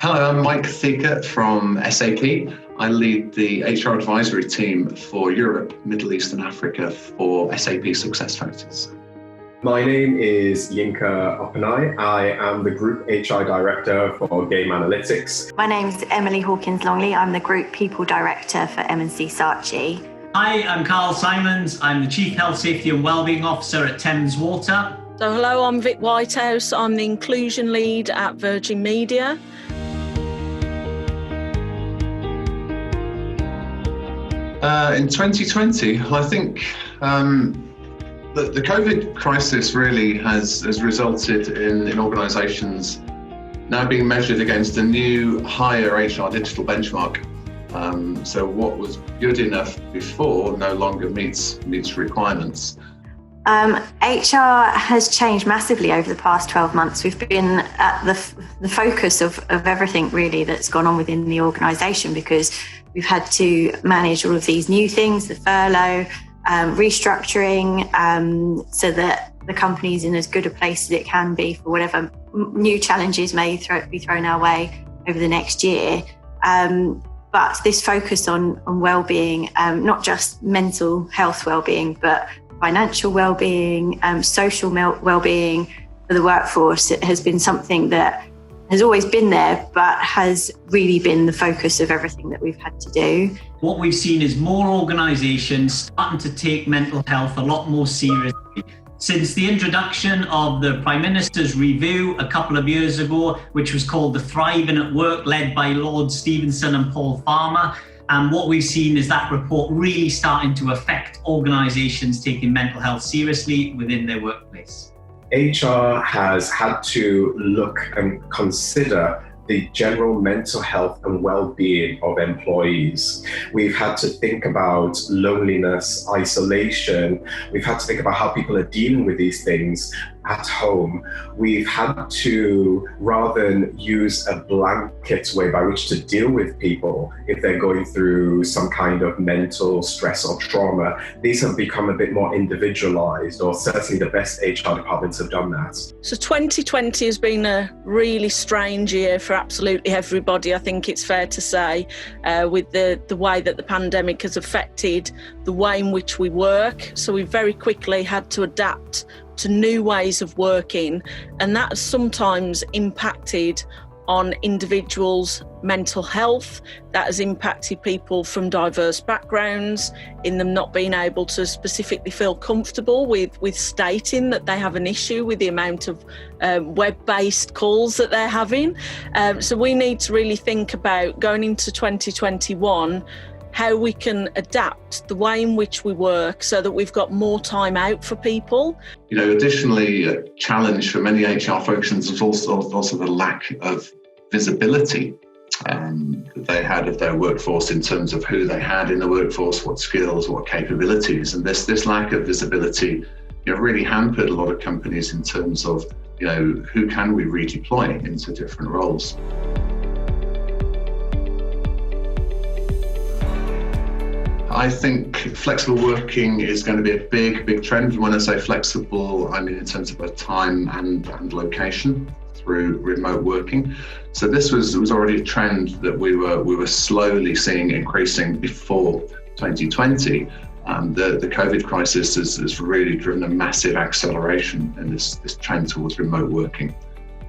Hello, I'm Mike Thieker from SAP. I lead the HR advisory team for Europe, Middle East and Africa for SAP SuccessFactors. My name is Yinka Opanai. I am the Group HR Director for GameAnalytics. My name is Emily Hawkins-Longley. I'm the Group People Director for M&C Saatchi. Hi, I'm Carl Simons. I'm the Chief Health, Safety and Wellbeing Officer at Thames Water. So hello, I'm Vic Whitehouse. I'm the Inclusion Lead at Virgin Media. In 2020, I think the COVID crisis really has resulted in organisations now being measured against a new higher HR digital benchmark. So what was good enough before no longer meets requirements. HR has changed massively over the past 12 months. We've been at the focus of everything really that's gone on within the organisation, because we've had to manage all of these new things, the furlough, restructuring, so that the company's in as good a place as it can be for whatever new challenges may be thrown our way over the next year. But this focus on well-being, not just mental health well-being, but financial well-being, social well-being for the workforce, it has been something that has always been there, but has really been the focus of everything that we've had to do. What we've seen is more organisations starting to take mental health a lot more seriously. Since the introduction of the Prime Minister's review a couple of years ago, which was called the Thriving at Work, led by Lord Stevenson and Paul Farmer, and what we've seen is that report really starting to affect organisations taking mental health seriously within their workplace. HR has had to look and consider the general mental health and well-being of employees. We've had to think about loneliness, isolation. We've had to think about how people are dealing with these things at home. We've had to, rather than use a blanket way by which to deal with people if they're going through some kind of mental stress or trauma, these have become a bit more individualized, or certainly the best HR departments have done that. So 2020 has been a really strange year for absolutely everybody, I think it's fair to say, with the way that the pandemic has affected the way in which we work. So we very quickly had to adapt to new ways of working, and that has sometimes impacted on individuals' mental health. That has impacted people from diverse backgrounds in them not being able to specifically feel comfortable with stating that they have an issue with the amount of web-based calls that they're having. So we need to really think about going into 2021 how we can adapt the way in which we work so that we've got more time out for people. Additionally, a challenge for many HR functions is also the lack of visibility that they had of their workforce in terms of who they had in the workforce, what skills, what capabilities. And this lack of visibility really hampered a lot of companies in terms of who can we redeploy into different roles. I think flexible working is going to be a big trend. When I say flexible, I mean in terms of both time and location through remote working. So this was already a trend that we were slowly seeing increasing before 2020. The COVID crisis has really driven a massive acceleration in this trend towards remote working.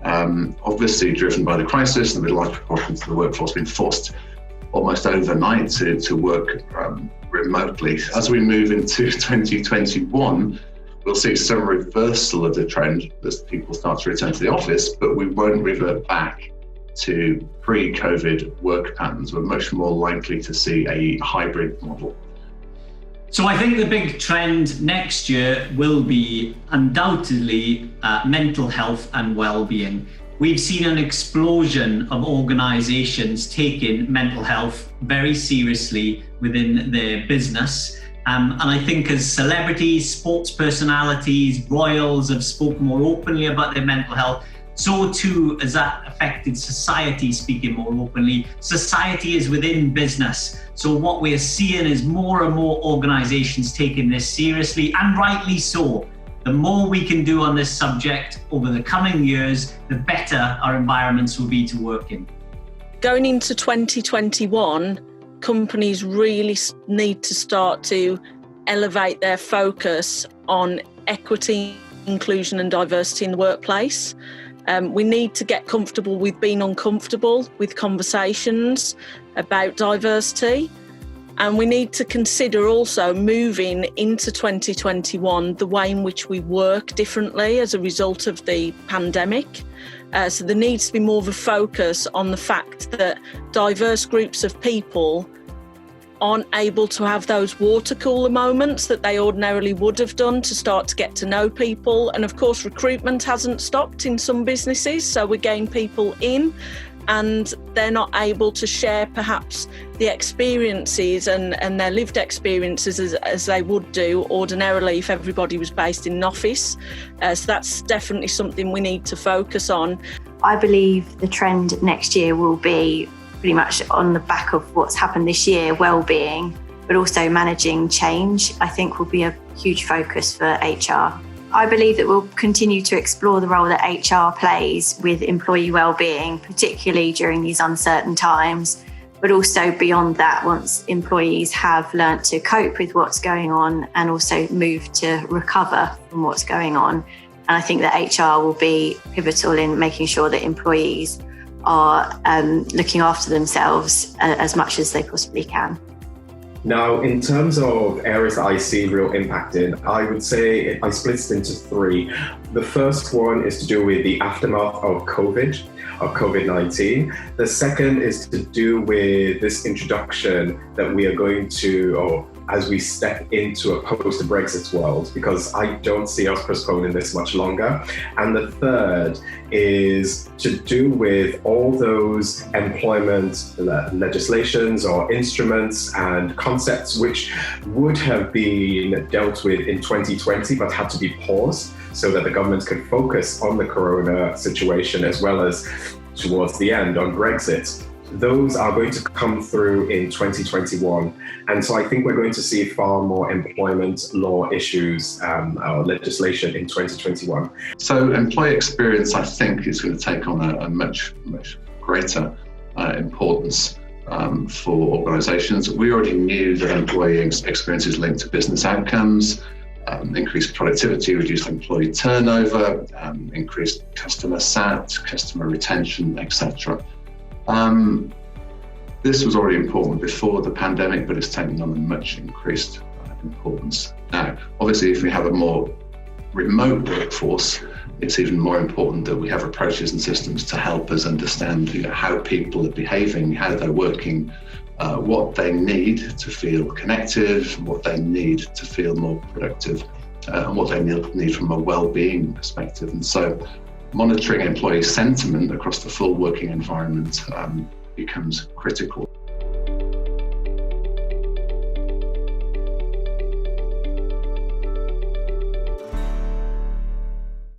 Obviously driven by the crisis, and with large proportions of the workforce being forced almost overnight to work remotely. As we move into 2021, we'll see some reversal of the trend as people start to return to the office, but we won't revert back to pre-COVID work patterns. We're much more likely to see a hybrid model. So I think the big trend next year will be undoubtedly mental health and well-being. We've seen an explosion of organisations taking mental health very seriously within their business. And I think as celebrities, sports personalities, royals have spoken more openly about their mental health, so too has that affected society speaking more openly. Society is within business. So what we're seeing is more and more organisations taking this seriously, and rightly so. The more we can do on this subject over the coming years, the better our environments will be to work in. Going into 2021, companies really need to start to elevate their focus on equity, inclusion and diversity in the workplace. We need to get comfortable with being uncomfortable with conversations about diversity. And we need to consider also moving into 2021 the way in which we work differently as a result of the pandemic. So there needs to be more of a focus on the fact that diverse groups of people aren't able to have those water cooler moments that they ordinarily would have done to start to get to know people. And of course, recruitment hasn't stopped in some businesses. So we gain people in and they're not able to share perhaps the experiences and their lived experiences as they would do ordinarily if everybody was based in an office. So that's definitely something we need to focus on. I believe the trend next year will be pretty much on the back of what's happened this year, well-being, but also managing change, I think will be a huge focus for HR. I believe that we'll continue to explore the role that HR plays with employee well-being, particularly during these uncertain times, but also beyond that, once employees have learnt to cope with what's going on and also move to recover from what's going on. And I think that HR will be pivotal in making sure that employees are looking after themselves as much as they possibly can. Now, in terms of areas that I see real impact in, I would say I split it into three. The first one is to do with the aftermath of COVID-19. The second is to do with this introduction that we are going to, or as we step into a post-Brexit world, because I don't see us postponing this much longer. And the third is to do with all those employment legislations or instruments and concepts which would have been dealt with in 2020 but had to be paused so that the government could focus on the corona situation as well as towards the end on Brexit. Those are going to come through in 2021. And so I think we're going to see far more employment law issues or legislation in 2021. So employee experience, I think, is going to take on a much greater importance for organisations. We already knew that employee experience is linked to business outcomes, increased productivity, reduced employee turnover, increased customer sat, customer retention, etc. This was already important before the pandemic, but it's taken on a much increased importance now. Obviously, if we have a more remote workforce, it's even more important that we have approaches and systems to help us understand how people are behaving, how they're working, what they need to feel connected, what they need to feel more productive, and what they need from a well-being perspective. And so monitoring employee sentiment across the full working environment becomes critical.